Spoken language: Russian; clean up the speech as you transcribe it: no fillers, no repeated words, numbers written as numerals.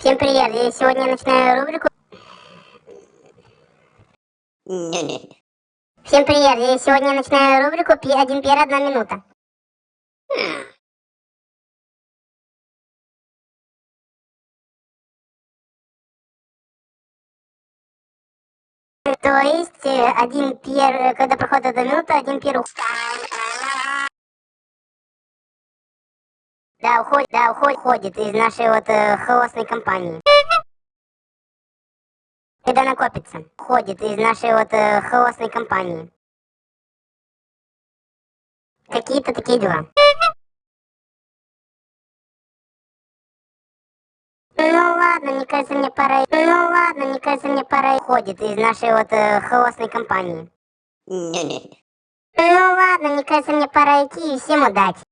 Всем привет, я сегодня начинаю рубрику. Всем привет, я сегодня начинаю рубрику «Один пьер, 1 минута». То есть, один пьер, когда проходит 1 минута, один пьер уходит из нашей вот хаосной компании. Когда накопится, уходит из нашей вот хаосной компании. Какие-то такие дела. Ну ладно, мне кажется, мне пора. Уходит из нашей вот хаосной компании. Ну ладно, мне кажется, мне пора идти и всем удачи.